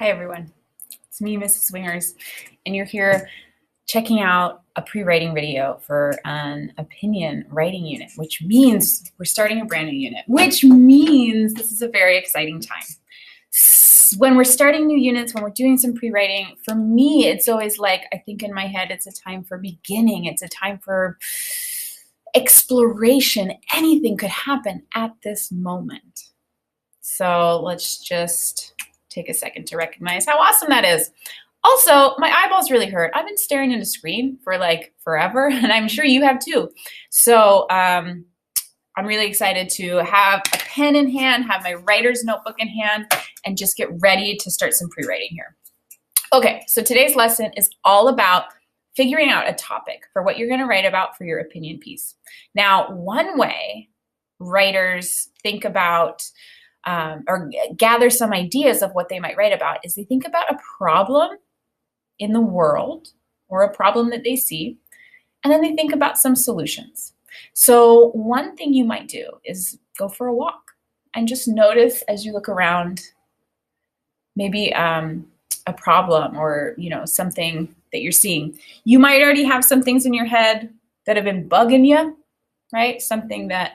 Hi everyone, it's me, Mrs. Wingers, and you're here checking out a pre-writing video for an opinion writing unit, which means we're starting a brand new unit, which means this is a very exciting time. When we're starting new units, when we're doing some pre-writing, for me, it's always like, I think in my head, it's a time for beginning. It's a time for exploration. Anything could happen at this moment. So let's just take a second to recognize how awesome that is. Also, my eyeballs really hurt. I've been staring at a screen for like forever, and I'm sure you have too. So I'm really excited to have a pen in hand, have my writer's notebook in hand, and just get ready to start some pre-writing here. Okay, so today's lesson is all about figuring out a topic for what you're going to write about for your opinion piece. Now, one way writers think about or gather some ideas of what they might write about is they think about a problem in the world or a problem that they see, and then they think about some solutions. So one thing you might do is go for a walk and just notice as you look around maybe a problem or something that you're seeing. You might already have some things in your head that have been bugging you, right? Something that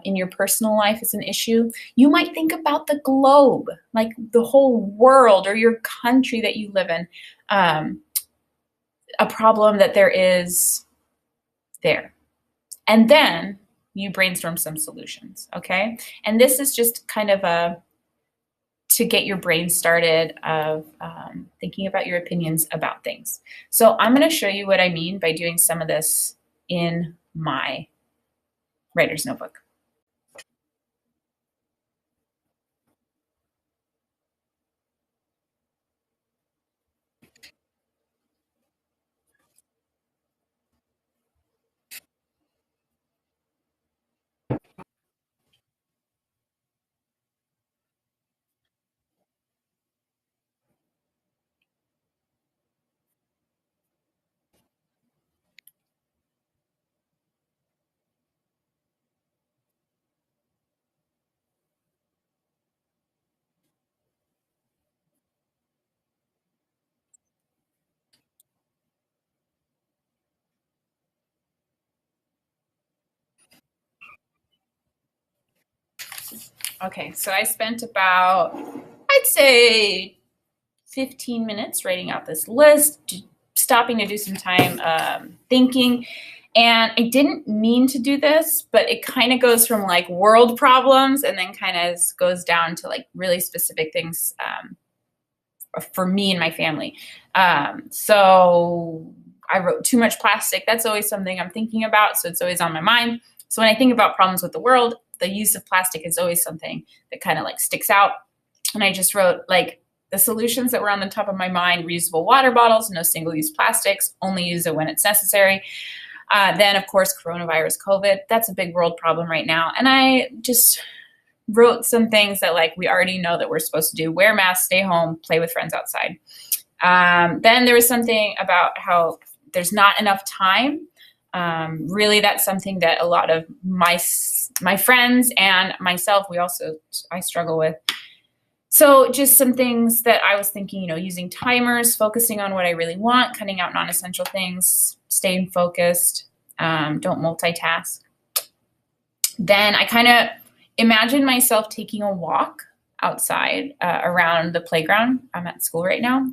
in your personal life is an issue. You might think about the globe, like the whole world or your country that you live in, a problem that there is there. And then you brainstorm some solutions, okay? And this is just kind of to get your brain started of thinking about your opinions about things. So I'm gonna show you what I mean by doing some of this in my writer's notebook. Okay, so I spent about, I'd say 15 minutes writing out this list, stopping to do some time thinking. And I didn't mean to do this, but it kind of goes from like world problems and then kind of goes down to like really specific things for me and my family. So I wrote too much plastic. That's always something I'm thinking about. So it's always on my mind. So when I think about problems with the world, the use of plastic is always something that kind of like sticks out. And I just wrote like the solutions that were on the top of my mind: reusable water bottles, no single-use plastics, only use it when it's necessary. Then, of course, coronavirus, COVID. That's a big world problem right now. And I just wrote some things that like we already know that we're supposed to do: wear masks, stay home, play with friends outside. Then there was something about how there's not enough time. Really, that's something that a lot of my friends and myself, I struggle with. So just some things that I was thinking, using timers, focusing on what I really want, cutting out non-essential things, staying focused, don't multitask. Then I kind of imagined myself taking a walk outside around the playground. I'm at school right now.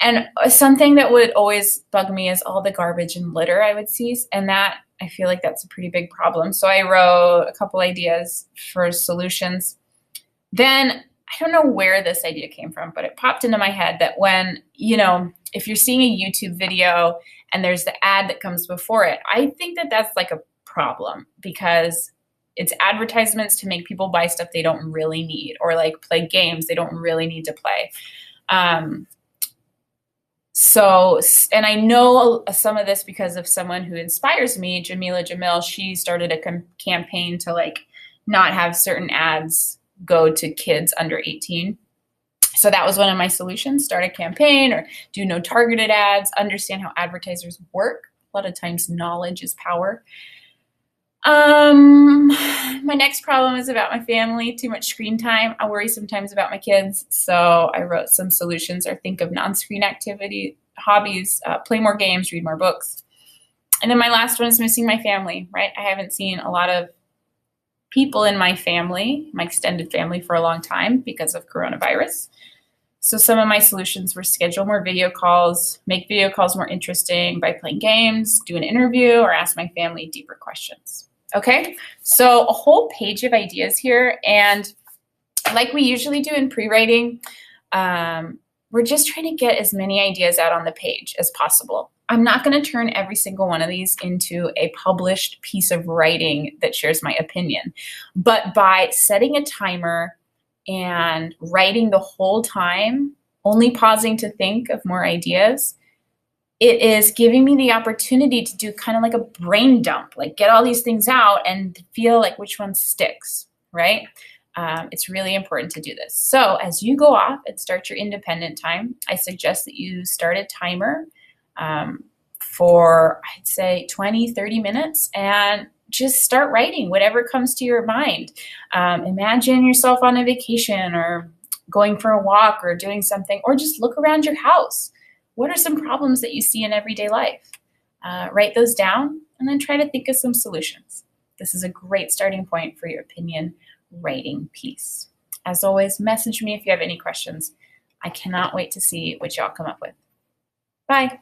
And something that would always bug me is all the garbage and litter I would see. And that, I feel like that's a pretty big problem. So I wrote a couple ideas for solutions. Then I don't know where this idea came from, but it popped into my head that when, if you're seeing a YouTube video and there's the ad that comes before it, I think that that's like a problem because it's advertisements to make people buy stuff they don't really need or like play games they don't really need to play. And I know some of this because of someone who inspires me, Jamila Jamil. She started a campaign to like not have certain ads go to kids under 18. So that was one of my solutions: start a campaign or do no targeted ads, understand how advertisers work. A lot of times knowledge is power. My next problem is about my family, too much screen time. I worry sometimes about my kids, so I wrote some solutions or think of non-screen activity, hobbies, play more games, read more books. And then my last one is missing my family, right? I haven't seen a lot of people in my family, my extended family, for a long time because of coronavirus. So some of my solutions were schedule more video calls, make video calls more interesting by playing games, do an interview, or ask my family deeper questions. Okay, so a whole page of ideas here. And like we usually do in pre-writing, we're just trying to get as many ideas out on the page as possible. I'm not going to turn every single one of these into a published piece of writing that shares my opinion. But by setting a timer and writing the whole time, only pausing to think of more ideas, it is giving me the opportunity to do kind of like a brain dump, like get all these things out and feel like which one sticks, right? It's really important to do this. So as you go off and start your independent time, I suggest that you start a timer for, I'd say, 20, 30 minutes, and just start writing whatever comes to your mind. Imagine yourself on a vacation or going for a walk or doing something, or just look around your house. What are some problems that you see in everyday life? Write those down and then try to think of some solutions. This is a great starting point for your opinion writing piece. As always, message me if you have any questions. I cannot wait to see what y'all come up with. Bye.